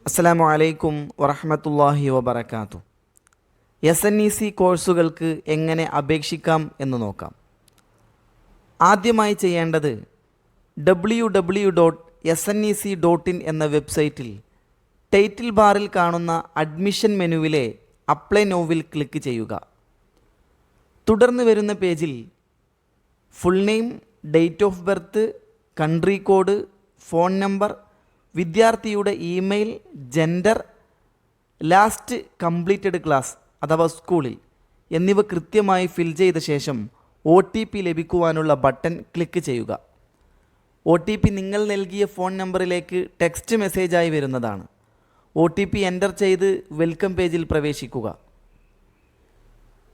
അസ്സലാമു അലൈക്കും വറഹ്മത്തുള്ളാഹി വബറകാതുഹു. SNEC കോഴ്സുകൾക്ക് എങ്ങനെ അപേക്ഷിക്കാം എന്ന് നോക്കാം. ആദ്യമായി ചെയ്യേണ്ടത് www.snec.in എന്ന വെബ്സൈറ്റിൽ ടൈറ്റിൽ ബാറിൽ കാണുന്ന അഡ്മിഷൻ മെനുവിലെ അപ്ലൈ നൗവിൽ ക്ലിക്ക് ചെയ്യുക. തുടർന്ന് വരുന്ന പേജിൽ full name, date of birth, country code, phone number, വിദ്യാർത്ഥിയുടെ email, gender, last completed class അഥവാ സ്കൂളിൽ എന്നിവ കൃത്യമായി ഫിൽ ചെയ്ത ശേഷം OTP ലഭിക്കുവാനുള്ള ബട്ടൺ ക്ലിക്ക് ചെയ്യുക. OTP നിങ്ങൾ നൽകിയ ഫോൺ നമ്പറിലേക്ക് ടെക്സ്റ്റ് മെസ്സേജായി വരുന്നതാണ്. OTP എൻ്റർ ചെയ്ത് വെൽക്കം പേജിൽ പ്രവേശിക്കുക.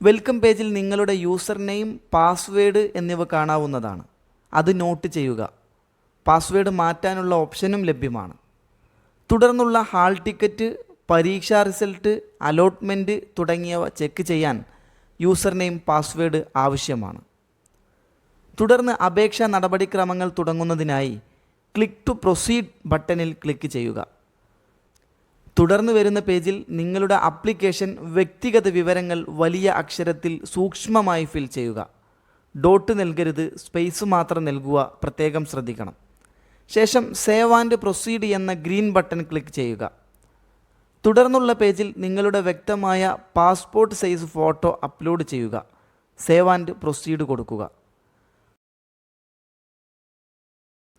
വെൽക്കം പേജിൽ നിങ്ങളുടെ യൂസർ നെയിം, പാസ്വേഡ് എന്നിവ കാണാവുന്നതാണ്. അത് നോട്ട് ചെയ്യുക. പാസ്വേഡ് മാറ്റാനുള്ള ഓപ്ഷനും ലഭ്യമാണ്. തുടർന്നുള്ള ഹാൾ ടിക്കറ്റ്, പരീക്ഷാ റിസൾട്ട്, അലോട്ട്മെൻറ്റ് തുടങ്ങിയവ ചെക്ക് ചെയ്യാൻ യൂസർ നെയിം, പാസ്വേഡ് ആവശ്യമാണ്. തുടർന്ന് അപേക്ഷാ നടപടിക്രമങ്ങൾ തുടങ്ങുന്നതിനായി ക്ലിക്ക് ടു പ്രൊസീഡ് ബട്ടണിൽ ക്ലിക്ക് ചെയ്യുക. തുടർന്ന് വരുന്ന പേജിൽ നിങ്ങളുടെ ആപ്ലിക്കേഷൻ വ്യക്തിഗത വിവരങ്ങൾ വലിയ അക്ഷരത്തിൽ സൂക്ഷ്മമായി ഫിൽ ചെയ്യുക. ഡോട്ട് നൽകരുത്, സ്പേസ് മാത്രം നൽകുക, പ്രത്യേകം ശ്രദ്ധിക്കണം. ശേഷം സേവ് ആൻഡ് പ്രൊസീഡ് എന്ന ഗ്രീൻ ബട്ടൺ ക്ലിക്ക് ചെയ്യുക. തുടർന്നുള്ള പേജിൽ നിങ്ങളുടെ വ്യക്തമായ പാസ്പോർട്ട് സൈസ് ഫോട്ടോ അപ്ലോഡ് ചെയ്യുക. സേവ് ആൻഡ് പ്രൊസീഡ് കൊടുക്കുക.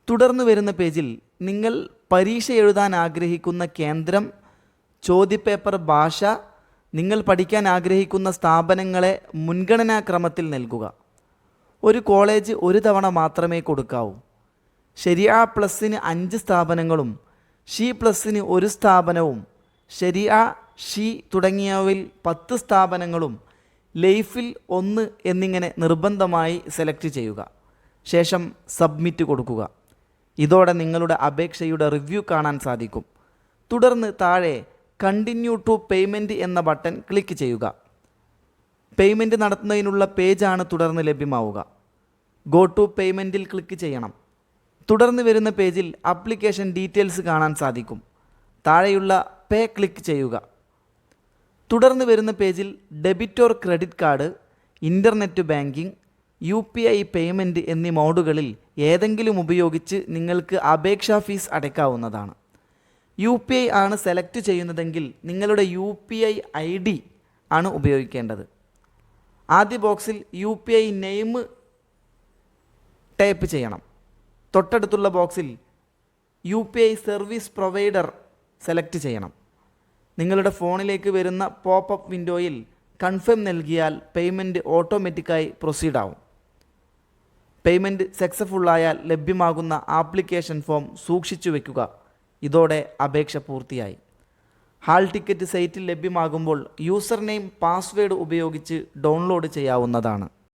തുടർന്ന് വരുന്ന പേജിൽ നിങ്ങൾ പരീക്ഷ എഴുതാൻ ആഗ്രഹിക്കുന്ന കേന്ദ്രം, ചോദ്യപേപ്പർ ഭാഷ, നിങ്ങൾ പഠിക്കാൻ ആഗ്രഹിക്കുന്ന സ്ഥാപനങ്ങളെ മുൻഗണനാക്രമത്തിൽ നൽകുക. ഒരു കോളേജ് ഒരു തവണ മാത്രമേ കൊടുക്കാവൂ. ശരിയ പ്ലസിന് 5 സ്ഥാപനങ്ങളും ഷി പ്ലസിന് 1 സ്ഥാപനവും ശരിയ, ഷി തുടങ്ങിയവയിൽ 10 സ്ഥാപനങ്ങളും ലൈഫിൽ 1 എന്നിങ്ങനെ നിർബന്ധമായി സെലക്ട് ചെയ്യുക. ശേഷം സബ്മിറ്റ് കൊടുക്കുക. ഇതോടെ നിങ്ങളുടെ അപേക്ഷയുടെ റിവ്യൂ കാണാൻ സാധിക്കും. തുടർന്ന് താഴെ കണ്ടിന്യൂ ടു പേയ്മെൻറ്റ് എന്ന ബട്ടൺ ക്ലിക്ക് ചെയ്യുക. പേയ്മെൻറ്റ് നടത്തുന്നതിനുള്ള പേജാണ് തുടർന്ന് ലഭ്യമാവുക. ഗോ ടു പേയ്മെൻറ്റിൽ ക്ലിക്ക് ചെയ്യണം. തുടർന്ന് വരുന്ന പേജിൽ ആപ്ലിക്കേഷൻ ഡീറ്റെയിൽസ് കാണാൻ സാധിക്കും. താഴെയുള്ള പേ ക്ലിക്ക് ചെയ്യുക. തുടർന്ന് വരുന്ന പേജിൽ debit or credit card, internet banking, UPI payment എന്നീ മോഡുകളിൽ ഏതെങ്കിലും ഉപയോഗിച്ച് നിങ്ങൾക്ക് അപേക്ഷാ ഫീസ് അടയ്ക്കാവുന്നതാണ്. UPI ആണ് സെലക്ട് ചെയ്യുന്നതെങ്കിൽ നിങ്ങളുടെ UPI ID ആണ് ഉപയോഗിക്കേണ്ടത്. ആദ്യ ബോക്സിൽ UPI നെയിം ടൈപ്പ് ചെയ്യണം. തൊട്ടടുത്തുള്ള ബോക്സിൽ UPI സർവീസ് പ്രൊവൈഡർ സെലക്ട് ചെയ്യണം. നിങ്ങളുടെ ഫോണിലേക്ക് വരുന്ന പോപ്പപ്പ് വിൻഡോയിൽ കൺഫേം നൽകിയാൽ പേയ്മെൻറ്റ് ഓട്ടോമാറ്റിക്കായി പ്രൊസീഡ് ആവും. പേയ്മെൻറ്റ് സക്സസ്ഫുള്ളായാൽ ലഭ്യമാകുന്ന ആപ്ലിക്കേഷൻ ഫോം സൂക്ഷിച്ചു വയ്ക്കുക. ഇതോടെ അപേക്ഷ പൂർത്തിയായി. ഹാൾ ടിക്കറ്റ് സൈറ്റിൽ ലഭ്യമാകുമ്പോൾ യൂസർ നെയിം, പാസ്വേഡ് ഉപയോഗിച്ച് ഡൗൺലോഡ് ചെയ്യാവുന്നതാണ്.